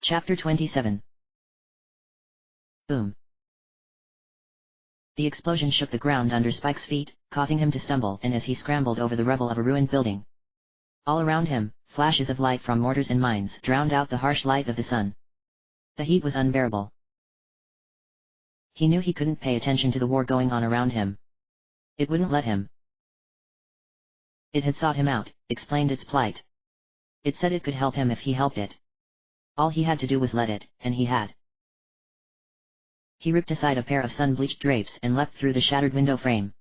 Chapter 27. Boom. The explosion shook the ground under Spike's feet, causing him to stumble and as he scrambled over the rubble of a ruined building. All around him, flashes of light from mortars and mines drowned out the harsh light of the sun. The heat was unbearable. He knew he couldn't pay attention to the war going on around him. It wouldn't let him. It had sought him out, explained its plight. It said it could help him if he helped it. All he had to do was let it, and he had. He ripped aside a pair of sun-bleached drapes and leapt through the shattered window frame.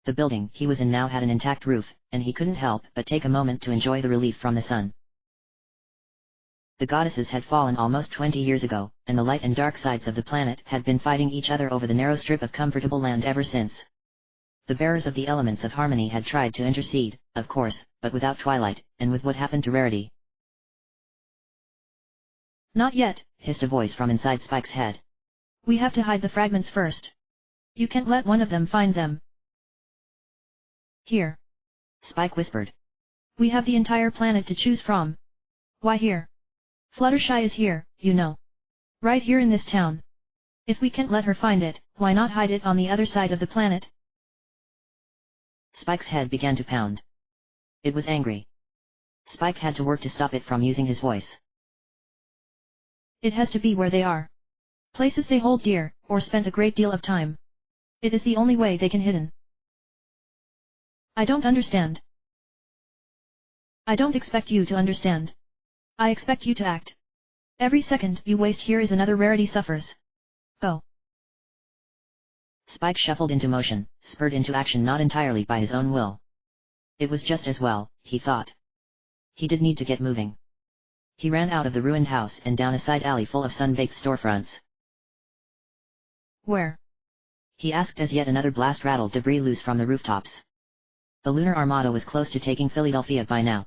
The building he was in now had an intact roof, and he couldn't help but take a moment to enjoy the relief from the sun. The goddesses had fallen almost 20 years ago, and the light and dark sides of the planet had been fighting each other over the narrow strip of comfortable land ever since. The bearers of the elements of harmony had tried to intercede, of course, but without Twilight, and with what happened to Rarity. "Not yet," hissed a voice from inside Spike's head. "We have to hide the fragments first. You can't let one of them find them." "Here," Spike whispered. "We have the entire planet to choose from." "Why here?" "Fluttershy is here, you know. Right here in this town. If we can't let her find it, why not hide it on the other side of the planet?" Spike's head began to pound. It was angry. Spike had to work to stop it from using his voice. "It has to be where they are. Places they hold dear, or spent a great deal of time. It is the only way they can hidden." "I don't understand." "I don't expect you to understand. I expect you to act. Every second you waste here is another Rarity suffers. Go." Spike shuffled into motion, spurred into action not entirely by his own will. It was just as well, he thought. He did need to get moving. He ran out of the ruined house and down a side alley full of sun-baked storefronts. "Where?" he asked as yet another blast rattled debris loose from the rooftops. The lunar armada was close to taking Philadelphia by now.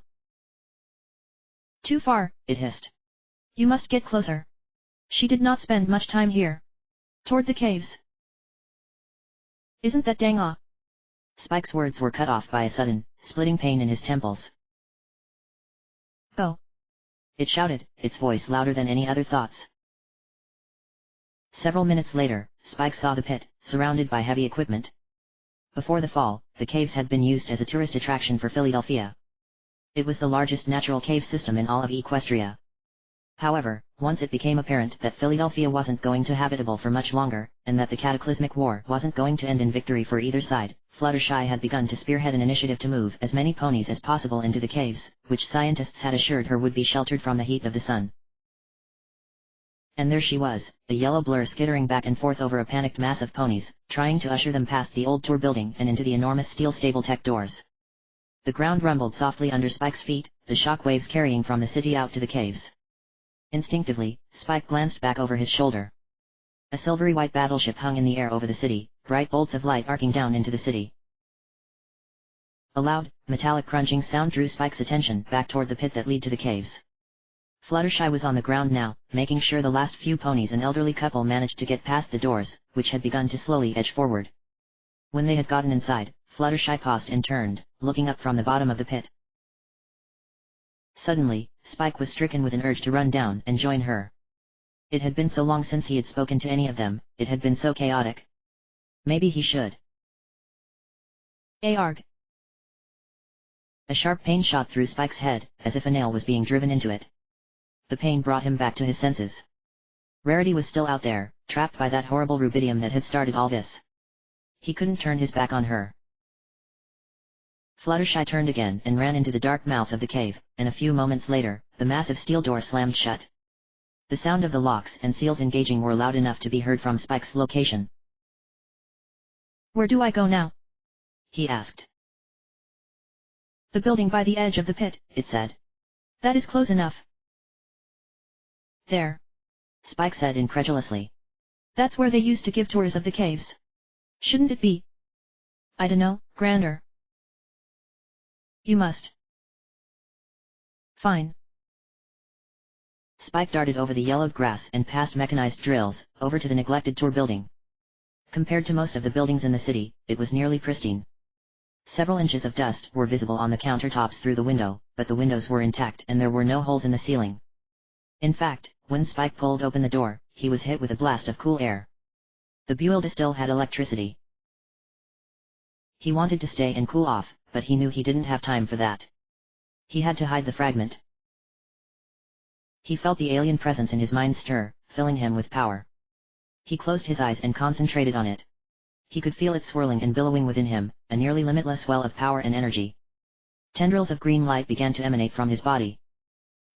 "Too far," it hissed. "You must get closer." She did not spend much time here. Toward the caves. "Isn't that dang aw?" Spike's words were cut off by a sudden, splitting pain in his temples. "Go!" it shouted, its voice louder than any other thoughts. Several minutes later, Spike saw the pit, surrounded by heavy equipment. Before the fall, the caves had been used as a tourist attraction for Philadelphia. It was the largest natural cave system in all of Equestria. However, once it became apparent that Philadelphia wasn't going to habitable for much longer, and that the cataclysmic war wasn't going to end in victory for either side, Fluttershy had begun to spearhead an initiative to move as many ponies as possible into the caves, which scientists had assured her would be sheltered from the heat of the sun. And there she was, a yellow blur skittering back and forth over a panicked mass of ponies, trying to usher them past the old tour building and into the enormous steel stable tech doors. The ground rumbled softly under Spike's feet, the shock waves carrying from the city out to the caves. Instinctively, Spike glanced back over his shoulder. A silvery white battleship hung in the air over the city, bright bolts of light arcing down into the city. A loud, metallic crunching sound drew Spike's attention back toward the pit that led to the caves. Fluttershy was on the ground now, making sure the last few ponies and elderly couple managed to get past the doors, which had begun to slowly edge forward. When they had gotten inside, Fluttershy paused and turned, looking up from the bottom of the pit. Suddenly, Spike was stricken with an urge to run down and join her. It had been so long since he had spoken to any of them, it had been so chaotic. Maybe he should. "Arg!" A sharp pain shot through Spike's head, as if a nail was being driven into it. The pain brought him back to his senses. Rarity was still out there, trapped by that horrible rubidium that had started all this. He couldn't turn his back on her. Fluttershy turned again and ran into the dark mouth of the cave, and a few moments later, the massive steel door slammed shut. The sound of the locks and seals engaging were loud enough to be heard from Spike's location. "Where do I go now?" he asked. "The building by the edge of the pit," it said. "That is close enough." "There," Spike said incredulously. "That's where they used to give tours of the caves. Shouldn't it be, I dunno, grander?" "You must." "Fine." Spike darted over the yellowed grass and past mechanized drills, over to the neglected tour building. Compared to most of the buildings in the city, it was nearly pristine. Several inches of dust were visible on the countertops through the window, but the windows were intact and there were no holes in the ceiling. In fact, When Spike pulled open the door, he was hit with a blast of cool air. The build still had electricity. He wanted to stay and cool off, but he knew he didn't have time for that. He had to hide the fragment. He felt the alien presence in his mind stir, filling him with power. He closed his eyes and concentrated on it. He could feel it swirling and billowing within him, a nearly limitless well of power and energy. Tendrils of green light began to emanate from his body.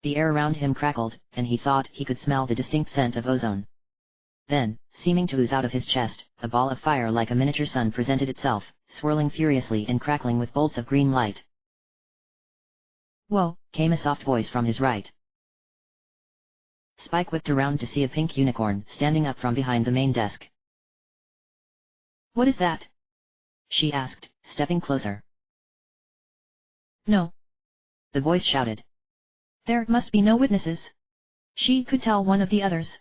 The air around him crackled, and he thought he could smell the distinct scent of ozone. Then, seeming to ooze out of his chest, a ball of fire like a miniature sun presented itself, swirling furiously and crackling with bolts of green light. "Whoa," came a soft voice from his right. Spike whipped around to see a pink unicorn standing up from behind the main desk. "What is that?" she asked, stepping closer. "No," the voice shouted. "There must be no witnesses. She could tell one of the others."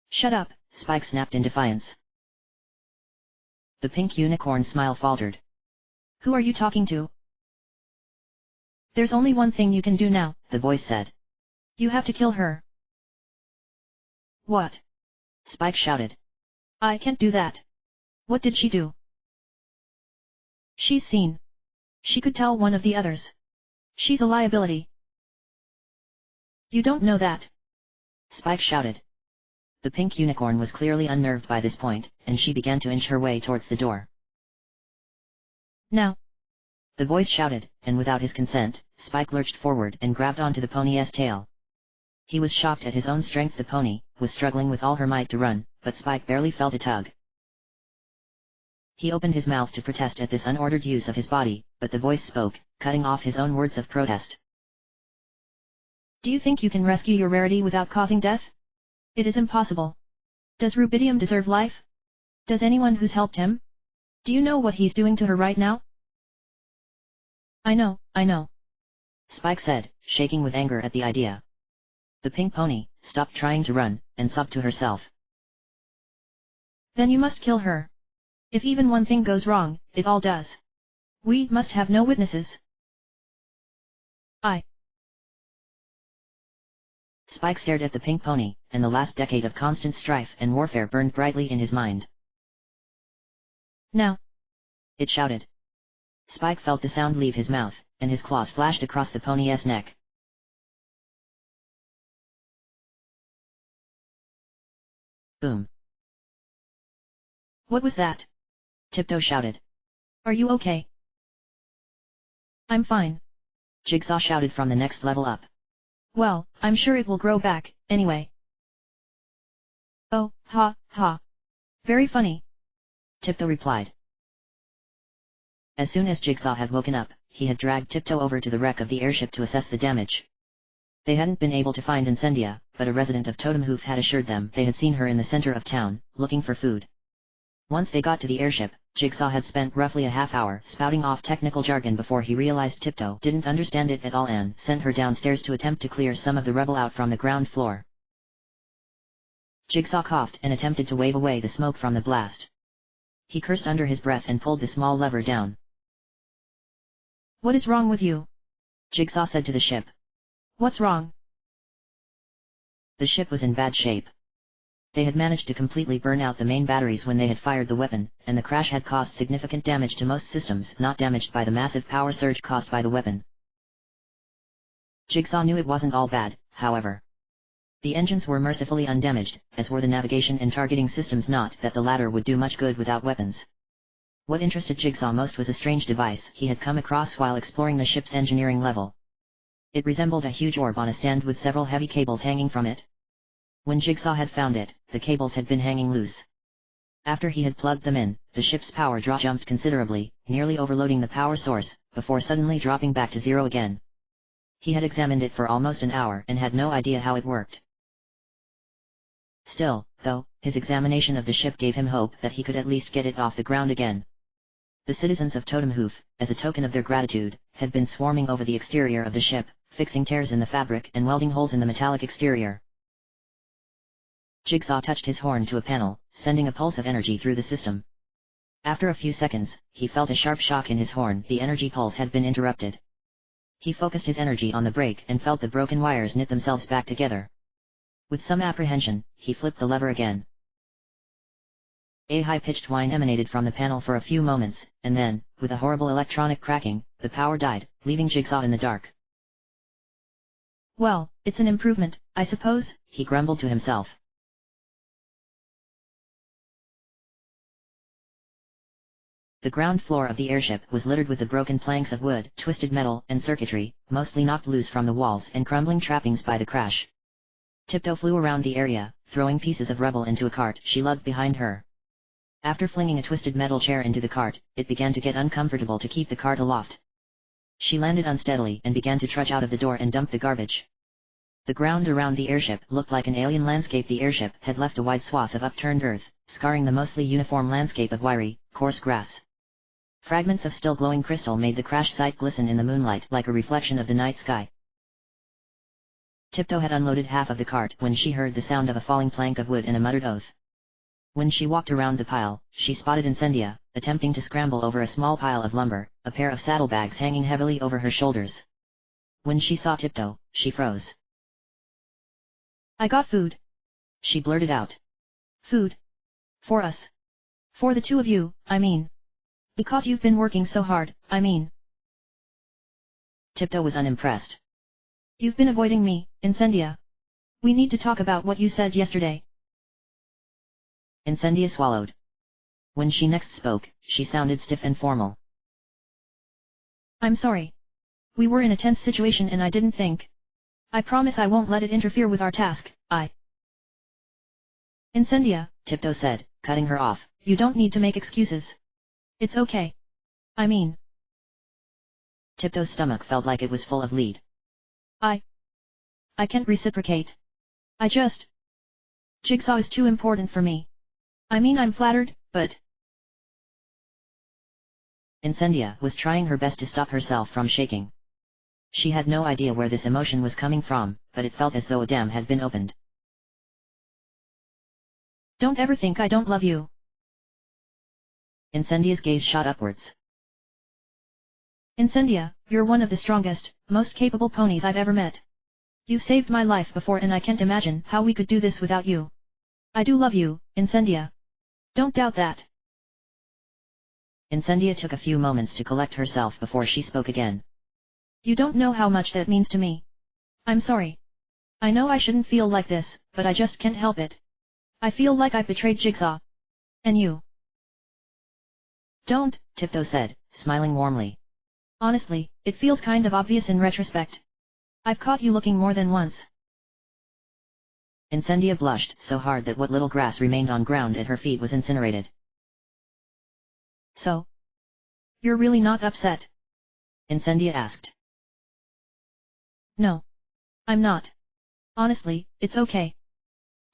"Shut up," Spike snapped in defiance. The pink unicorn's smile faltered. "Who are you talking to?" "There's only one thing you can do now," the voice said. "You have to kill her." "What?" Spike shouted. "I can't do that." "What did she do?" "She's seen. She could tell one of the others. She's a liability." "You don't know that," Spike shouted. The pink unicorn was clearly unnerved by this point, and she began to inch her way towards the door. "Now!" the voice shouted, and without his consent, Spike lurched forward and grabbed onto the pony's tail. He was shocked at his own strength. The pony was struggling with all her might to run, but Spike barely felt a tug. He opened his mouth to protest at this unordered use of his body, but the voice spoke, cutting off his own words of protest. "Do you think you can rescue your rarity without causing death? It is impossible. Does Rubidium deserve life? Does anyone who's helped him? Do you know what he's doing to her right now?" I know. Spike said, shaking with anger at the idea. The pink pony stopped trying to run, and sobbed to herself. "Then you must kill her. If even one thing goes wrong, it all does. We must have no witnesses." Spike stared at the pink pony, and the last decade of constant strife and warfare burned brightly in his mind. "Now!" it shouted. Spike felt the sound leave his mouth, and his claws flashed across the pony's neck. Boom. "What was that?" Tiptoe shouted. "Are you okay?" "I'm fine," Jigsaw shouted from the next level up. "Well, I'm sure it will grow back, anyway." "Oh, ha, ha. Very funny," Tiptoe replied. As soon as Jigsaw had woken up, he had dragged Tiptoe over to the wreck of the airship to assess the damage. They hadn't been able to find Incendia, but a resident of Totem Hoof had assured them they had seen her in the center of town, looking for food. Once they got to the airship, Jigsaw had spent roughly a half hour spouting off technical jargon before he realized Tiptoe didn't understand it at all and sent her downstairs to attempt to clear some of the rubble out from the ground floor. Jigsaw coughed and attempted to wave away the smoke from the blast. He cursed under his breath and pulled the small lever down. "What is wrong with you?" Jigsaw said to the ship. "What's wrong?" The ship was in bad shape. They had managed to completely burn out the main batteries when they had fired the weapon, and the crash had caused significant damage to most systems not damaged by the massive power surge caused by the weapon. Jigsaw knew it wasn't all bad, however. The engines were mercifully undamaged, as were the navigation and targeting systems, not that the latter would do much good without weapons. What interested Jigsaw most was a strange device he had come across while exploring the ship's engineering level. It resembled a huge orb on a stand with several heavy cables hanging from it. When Jigsaw had found it, the cables had been hanging loose. After he had plugged them in, the ship's power draw jumped considerably, nearly overloading the power source, before suddenly dropping back to zero again. He had examined it for almost an hour and had no idea how it worked. Still, though, his examination of the ship gave him hope that he could at least get it off the ground again. The citizens of Totem Hoof, as a token of their gratitude, had been swarming over the exterior of the ship, fixing tears in the fabric and welding holes in the metallic exterior. Jigsaw touched his horn to a panel, sending a pulse of energy through the system. After a few seconds, he felt a sharp shock in his horn. The energy pulse had been interrupted. He focused his energy on the brake and felt the broken wires knit themselves back together. With some apprehension, he flipped the lever again. A high-pitched whine emanated from the panel for a few moments, and then, with a horrible electronic cracking, the power died, leaving Jigsaw in the dark. Well, it's an improvement, I suppose, he grumbled to himself. The ground floor of the airship was littered with the broken planks of wood, twisted metal, and circuitry, mostly knocked loose from the walls and crumbling trappings by the crash. Tiptoe flew around the area, throwing pieces of rubble into a cart she lugged behind her. After flinging a twisted metal chair into the cart, it began to get uncomfortable to keep the cart aloft. She landed unsteadily and began to trudge out of the door and dump the garbage. The ground around the airship looked like an alien landscape. The airship had left a wide swath of upturned earth, scarring the mostly uniform landscape of wiry, coarse grass. Fragments of still glowing crystal made the crash site glisten in the moonlight like a reflection of the night sky. Tiptoe had unloaded half of the cart when she heard the sound of a falling plank of wood and a muttered oath. When she walked around the pile, she spotted Incendia, attempting to scramble over a small pile of lumber, a pair of saddlebags hanging heavily over her shoulders. When she saw Tiptoe, she froze. I got food, she blurted out. Food? For us? For the two of you, I mean. Because you've been working so hard, I mean. Tiptoe was unimpressed. You've been avoiding me, Incendia. We need to talk about what you said yesterday. Incendia swallowed. When she next spoke, she sounded stiff and formal. I'm sorry. We were in a tense situation and I didn't think. I promise I won't let it interfere with our task, Incendia, Tiptoe said, cutting her off. You don't need to make excuses. It's okay. I mean. Tiptoe's stomach felt like it was full of lead. I can't reciprocate. Jigsaw is too important for me. I mean I'm flattered, but... Incendia was trying her best to stop herself from shaking. She had no idea where this emotion was coming from, but it felt as though a dam had been opened. Don't ever think I don't love you. Incendia's gaze shot upwards. Incendia, you're one of the strongest, most capable ponies I've ever met. You've saved my life before and I can't imagine how we could do this without you. I do love you, Incendia. Don't doubt that. Incendia took a few moments to collect herself before she spoke again. You don't know how much that means to me. I'm sorry. I know I shouldn't feel like this, but I just can't help it. I feel like I've betrayed Jigsaw. And you. Don't, Tiptoe said, smiling warmly. Honestly, it feels kind of obvious in retrospect. I've caught you looking more than once. Incendia blushed so hard that what little grass remained on ground at her feet was incinerated. So? You're really not upset? Incendia asked. No. I'm not. Honestly, it's okay.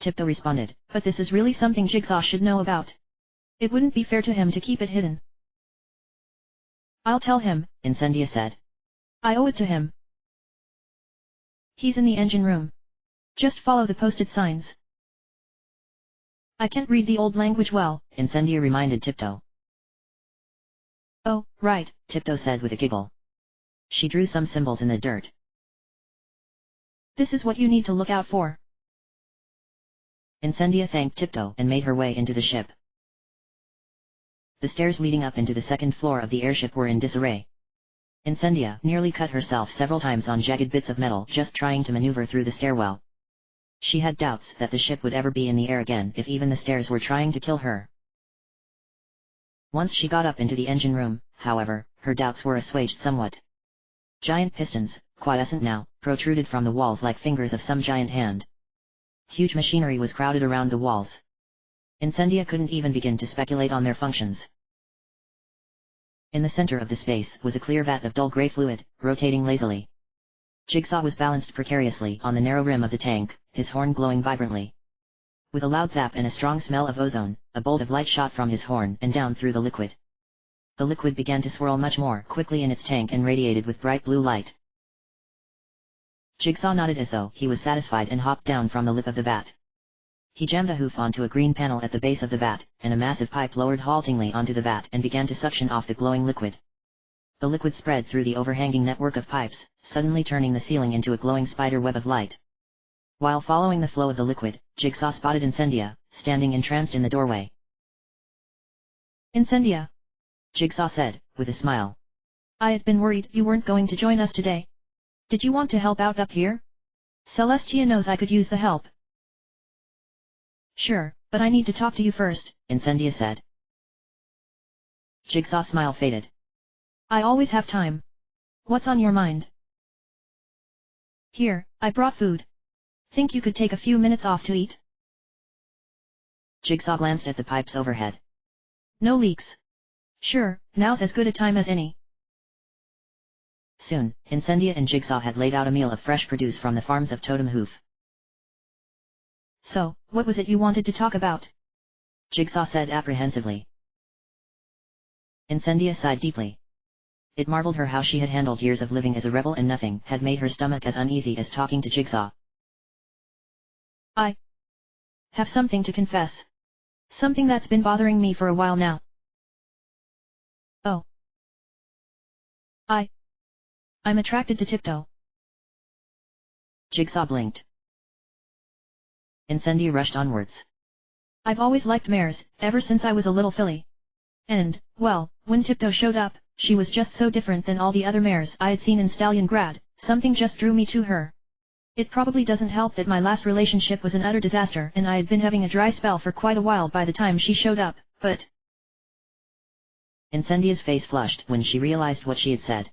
Tiptoe responded, but this is really something Jigsaw should know about. It wouldn't be fair to him to keep it hidden. I'll tell him, Incendia said. I owe it to him. He's in the engine room. Just follow the posted signs. I can't read the old language well, Incendia reminded Tiptoe. Oh, right, Tiptoe said with a giggle. She drew some symbols in the dirt. This is what you need to look out for. Incendia thanked Tiptoe and made her way into the ship. The stairs leading up into the second floor of the airship were in disarray. Incendia nearly cut herself several times on jagged bits of metal just trying to maneuver through the stairwell. She had doubts that the ship would ever be in the air again if even the stairs were trying to kill her. Once she got up into the engine room, however, her doubts were assuaged somewhat. Giant pistons, quiescent now, protruded from the walls like fingers of some giant hand. Huge machinery was crowded around the walls. Incendia couldn't even begin to speculate on their functions. In the center of the space was a clear vat of dull gray fluid, rotating lazily. Jigsaw was balanced precariously on the narrow rim of the tank, his horn glowing vibrantly. With a loud zap and a strong smell of ozone, a bolt of light shot from his horn and down through the liquid. The liquid began to swirl much more quickly in its tank and radiated with bright blue light. Jigsaw nodded as though he was satisfied and hopped down from the lip of the vat. He jammed a hoof onto a green panel at the base of the vat, and a massive pipe lowered haltingly onto the vat and began to suction off the glowing liquid. The liquid spread through the overhanging network of pipes, suddenly turning the ceiling into a glowing spider web of light. While following the flow of the liquid, Jigsaw spotted Incendia, standing entranced in the doorway. Incendia, Jigsaw said, with a smile. I had been worried you weren't going to join us today. Did you want to help out up here? Celestia knows I could use the help. Sure, but I need to talk to you first, Incendia said. Jigsaw's smile faded. I always have time. What's on your mind? Here, I brought food. Think you could take a few minutes off to eat? Jigsaw glanced at the pipes overhead. No leaks. Sure, now's as good a time as any. Soon, Incendia and Jigsaw had laid out a meal of fresh produce from the farms of Totem Hoof. So, what was it you wanted to talk about? Jigsaw said apprehensively. Incendia sighed deeply. It marveled her how she had handled years of living as a rebel, and nothing had made her stomach as uneasy as talking to Jigsaw. I have something to confess. Something that's been bothering me for a while now. Oh. I'm attracted to Tiptoe. Jigsaw blinked. Incendia rushed onwards. I've always liked mares, ever since I was a little filly. And, well, when Tiptoe showed up, she was just so different than all the other mares I had seen in Stalliongrad, something just drew me to her. It probably doesn't help that my last relationship was an utter disaster and I had been having a dry spell for quite a while by the time she showed up, but... Incendia's face flushed when she realized what she had said.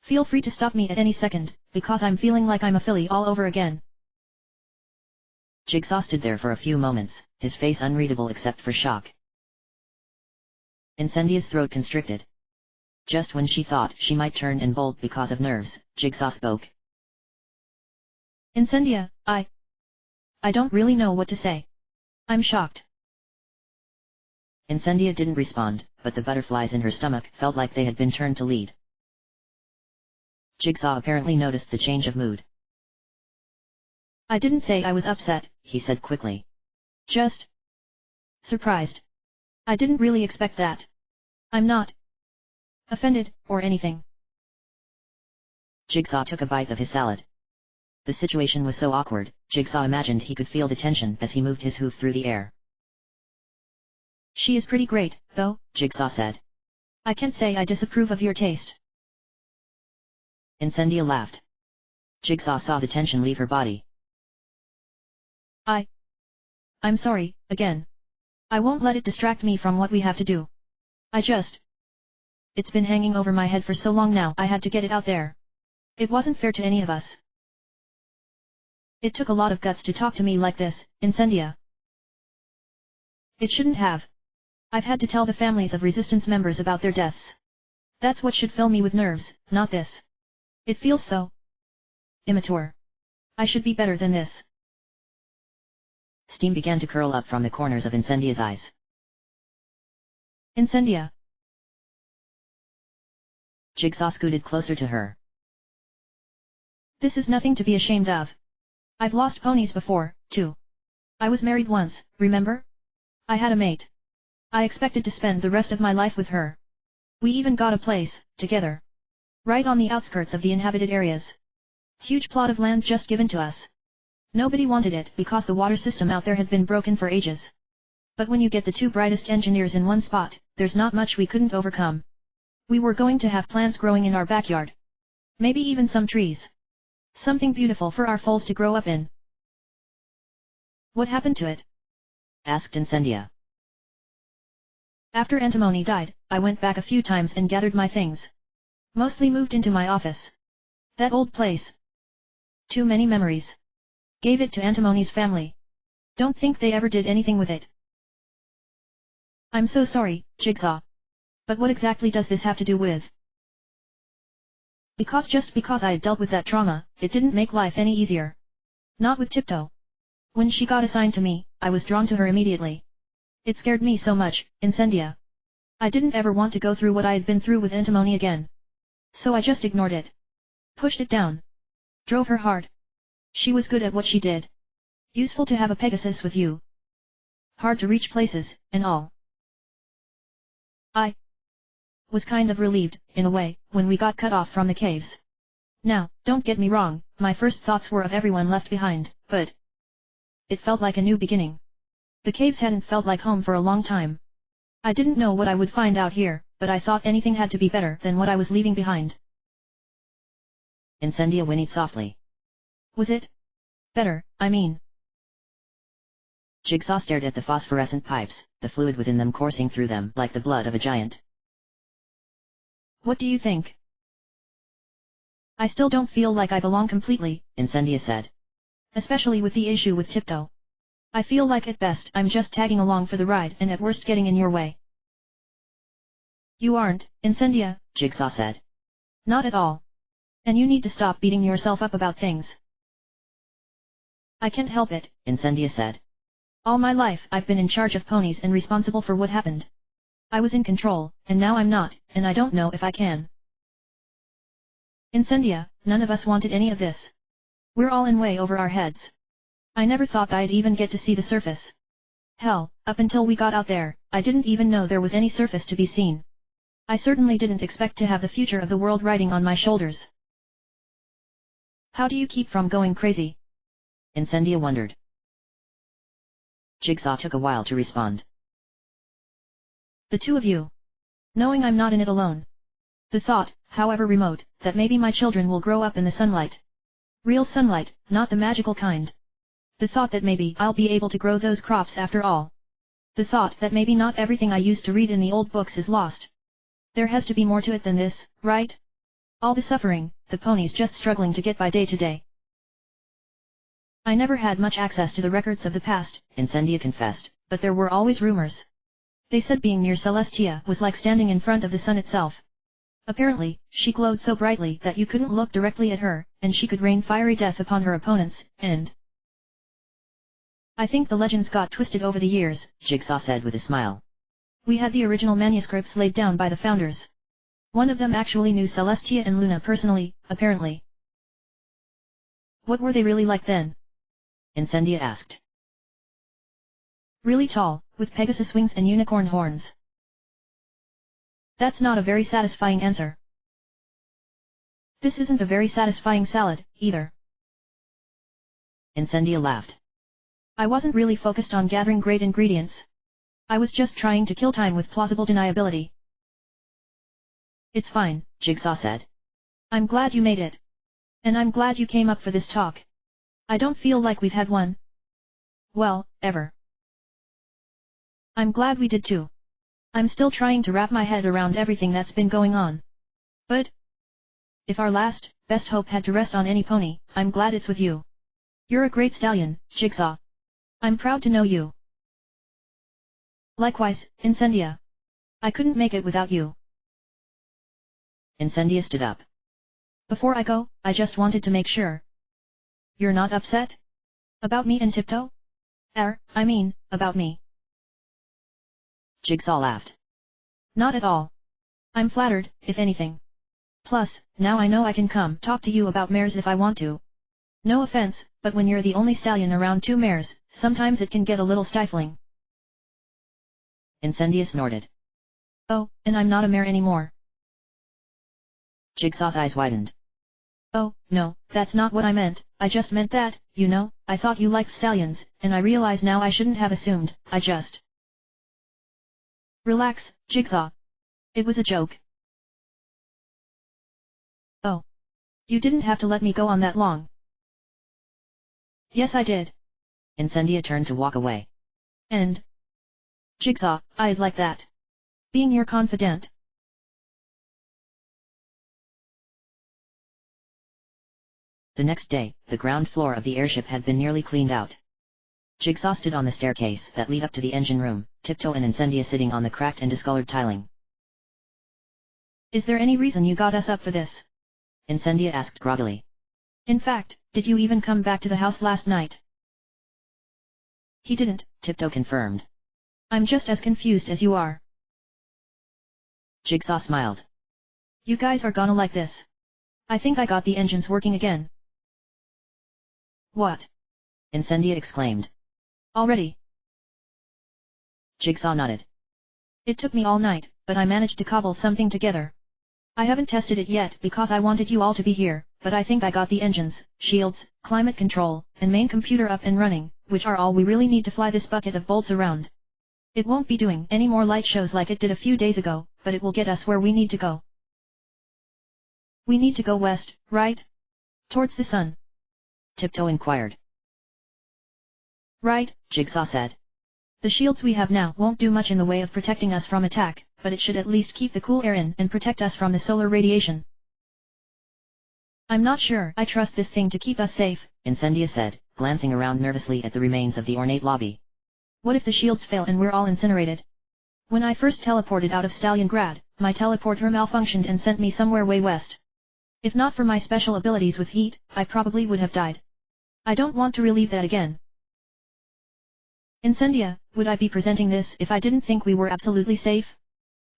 Feel free to stop me at any second, because I'm feeling like I'm a filly all over again. Jigsaw stood there for a few moments, his face unreadable except for shock. Incendia's throat constricted. Just when she thought she might turn and bolt because of nerves, Jigsaw spoke. Incendia, I don't really know what to say. I'm shocked. Incendia didn't respond, but the butterflies in her stomach felt like they had been turned to lead. Jigsaw apparently noticed the change of mood. I didn't say I was upset, he said quickly. Just surprised. I didn't really expect that. I'm not offended, or anything. Jigsaw took a bite of his salad. The situation was so awkward, Jigsaw imagined he could feel the tension as he moved his hoof through the air. She is pretty great, though, Jigsaw said. I can't say I disapprove of your taste. Incendia laughed. Jigsaw saw the tension leave her body. I'm sorry, again. I won't let it distract me from what we have to do. It's been hanging over my head for so long now, I had to get it out there. It wasn't fair to any of us. It took a lot of guts to talk to me like this, Incendia. It shouldn't have. I've had to tell the families of resistance members about their deaths. That's what should fill me with nerves, not this. It feels so immature. I should be better than this. Steam began to curl up from the corners of Incendia's eyes. Incendia. Jigsaw scooted closer to her. This is nothing to be ashamed of. I've lost ponies before, too. I was married once, remember? I had a mate. I expected to spend the rest of my life with her. We even got a place, together. Right on the outskirts of the inhabited areas. Huge plot of land just given to us. Nobody wanted it because the water system out there had been broken for ages. But when you get the two brightest engineers in one spot, there's not much we couldn't overcome. We were going to have plants growing in our backyard. Maybe even some trees. Something beautiful for our foals to grow up in. What happened to it? Asked Incendia. After Antimony died, I went back a few times and gathered my things. Mostly moved into my office. That old place. Too many memories. Gave it to Antimony's family. Don't think they ever did anything with it. I'm so sorry, Jigsaw. But what exactly does this have to do with? Just because I had dealt with that trauma, it didn't make life any easier. Not with Tiptoe. When she got assigned to me, I was drawn to her immediately. It scared me so much, Incendia. I didn't ever want to go through what I had been through with Antimony again. So I just ignored it. Pushed it down. Drove her hard. She was good at what she did. Useful to have a Pegasus with you. Hard to reach places, and all. I was kind of relieved, in a way, when we got cut off from the caves. Now, don't get me wrong, my first thoughts were of everyone left behind, but it felt like a new beginning. The caves hadn't felt like home for a long time. I didn't know what I would find out here, but I thought anything had to be better than what I was leaving behind. Incendia whinnied softly. Was it? Better, I mean. Jigsaw stared at the phosphorescent pipes, the fluid within them coursing through them like the blood of a giant. What do you think? I still don't feel like I belong completely, Incendia said. Especially with the issue with Tiptoe. I feel like at best I'm just tagging along for the ride and at worst getting in your way. You aren't, Incendia, Jigsaw said. Not at all. And you need to stop beating yourself up about things. I can't help it, Incendia said. All my life I've been in charge of ponies and responsible for what happened. I was in control, and now I'm not, and I don't know if I can. Incendia, none of us wanted any of this. We're all in way over our heads. I never thought I'd even get to see the surface. Hell, up until we got out there, I didn't even know there was any surface to be seen. I certainly didn't expect to have the future of the world riding on my shoulders. How do you keep from going crazy? Incendia wondered. Jigsaw took a while to respond. The two of you. Knowing I'm not in it alone. The thought, however remote, that maybe my children will grow up in the sunlight. Real sunlight, not the magical kind. The thought that maybe I'll be able to grow those crops after all. The thought that maybe not everything I used to read in the old books is lost. There has to be more to it than this, right? All the suffering, the ponies just struggling to get by day to day. I never had much access to the records of the past, Incendia confessed, but there were always rumors. They said being near Celestia was like standing in front of the sun itself. Apparently, she glowed so brightly that you couldn't look directly at her, and she could rain fiery death upon her opponents, and I think the legends got twisted over the years, Jigsaw said with a smile. We had the original manuscripts laid down by the founders. One of them actually knew Celestia and Luna personally, apparently. What were they really like then? Incendia asked. Really tall, with Pegasus wings and unicorn horns. That's not a very satisfying answer. This isn't a very satisfying salad, either. Incendia laughed. I wasn't really focused on gathering great ingredients. I was just trying to kill time with plausible deniability. It's fine, Jigsaw said. I'm glad you made it. And I'm glad you came up for this talk. I don't feel like we've had one. Well, ever. I'm glad we did too. I'm still trying to wrap my head around everything that's been going on. But if our last, best hope had to rest on any pony, I'm glad it's with you. You're a great stallion, Jigsaw. I'm proud to know you. Likewise, Incendia. I couldn't make it without you. Incendia stood up. Before I go, I just wanted to make sure. You're not upset? About me and Tiptoe? I mean, about me. Jigsaw laughed. Not at all. I'm flattered, if anything. Plus, now I know I can come talk to you about mares if I want to. No offense, but when you're the only stallion around two mares, sometimes it can get a little stifling. Incendia snorted. Oh, and I'm not a mare anymore. Jigsaw's eyes widened. Oh, no, that's not what I meant, I just meant that, you know, I thought you liked stallions, and I realize now I shouldn't have assumed, I just... Relax, Jigsaw. It was a joke. Oh. You didn't have to let me go on that long. Yes I did. Incendia turned to walk away. And? Jigsaw, I'd like that. Being your confidant. The next day, the ground floor of the airship had been nearly cleaned out. Jigsaw stood on the staircase that led up to the engine room, Tiptoe and Incendia sitting on the cracked and discolored tiling. Is there any reason you got us up for this? Incendia asked groggily. In fact, did you even come back to the house last night? He didn't, Tiptoe confirmed. I'm just as confused as you are. Jigsaw smiled. You guys are gonna like this. I think I got the engines working again. What? Incendia exclaimed. Already? Jigsaw nodded. It took me all night, but I managed to cobble something together. I haven't tested it yet because I wanted you all to be here, but I think I got the engines, shields, climate control, and main computer up and running, which are all we really need to fly this bucket of bolts around. It won't be doing any more light shows like it did a few days ago, but it will get us where we need to go. We need to go west, right? Towards the sun. Tiptoe inquired. Right, Jigsaw said. The shields we have now won't do much in the way of protecting us from attack, but it should at least keep the cool air in and protect us from the solar radiation. I'm not sure I trust this thing to keep us safe, Incendia said, glancing around nervously at the remains of the ornate lobby. What if the shields fail and we're all incinerated? When I first teleported out of Stalingrad, my teleporter malfunctioned and sent me somewhere way west. If not for my special abilities with heat, I probably would have died. I don't want to relive that again. Incendia, would I be presenting this if I didn't think we were absolutely safe?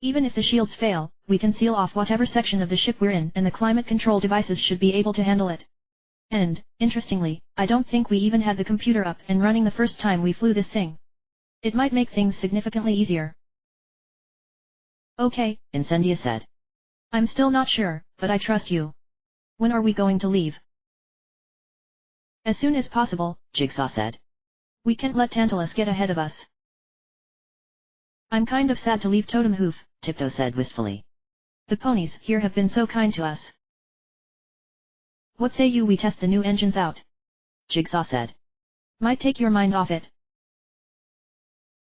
Even if the shields fail, we can seal off whatever section of the ship we're in and the climate control devices should be able to handle it. And, interestingly, I don't think we even had the computer up and running the first time we flew this thing. It might make things significantly easier. Okay, Incendia said. I'm still not sure, but I trust you. When are we going to leave? As soon as possible, Jigsaw said. We can't let Tantalus get ahead of us. I'm kind of sad to leave Totem Hoof, Tiptoe said wistfully. The ponies here have been so kind to us. What say you we test the new engines out? Jigsaw said. Might take your mind off it.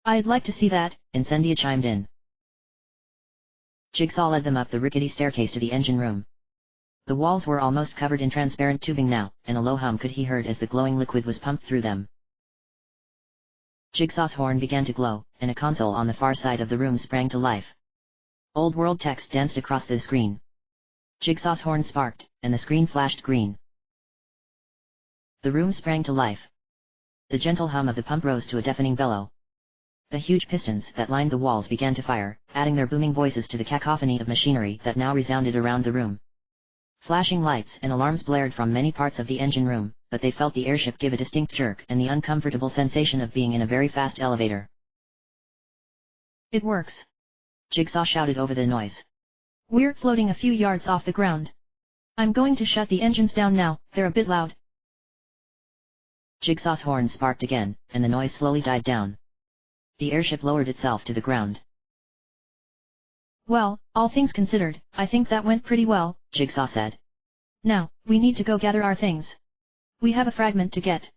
I'd like to see that, Incendia chimed in. Jigsaw led them up the rickety staircase to the engine room. The walls were almost covered in transparent tubing now, and a low hum could be heard as the glowing liquid was pumped through them. Jigsaw's horn began to glow, and a console on the far side of the room sprang to life. Old World text danced across the screen. Jigsaw's horn sparked, and the screen flashed green. The room sprang to life. The gentle hum of the pump rose to a deafening bellow. The huge pistons that lined the walls began to fire, adding their booming voices to the cacophony of machinery that now resounded around the room. Flashing lights and alarms blared from many parts of the engine room, but they felt the airship give a distinct jerk and the uncomfortable sensation of being in a very fast elevator. It works. Jigsaw shouted over the noise. We're floating a few yards off the ground. I'm going to shut the engines down now, they're a bit loud. Jigsaw's horn sparked again, and the noise slowly died down. The airship lowered itself to the ground. Well, all things considered, I think that went pretty well, Jigsaw said. Now, we need to go gather our things. We have a fragment to get.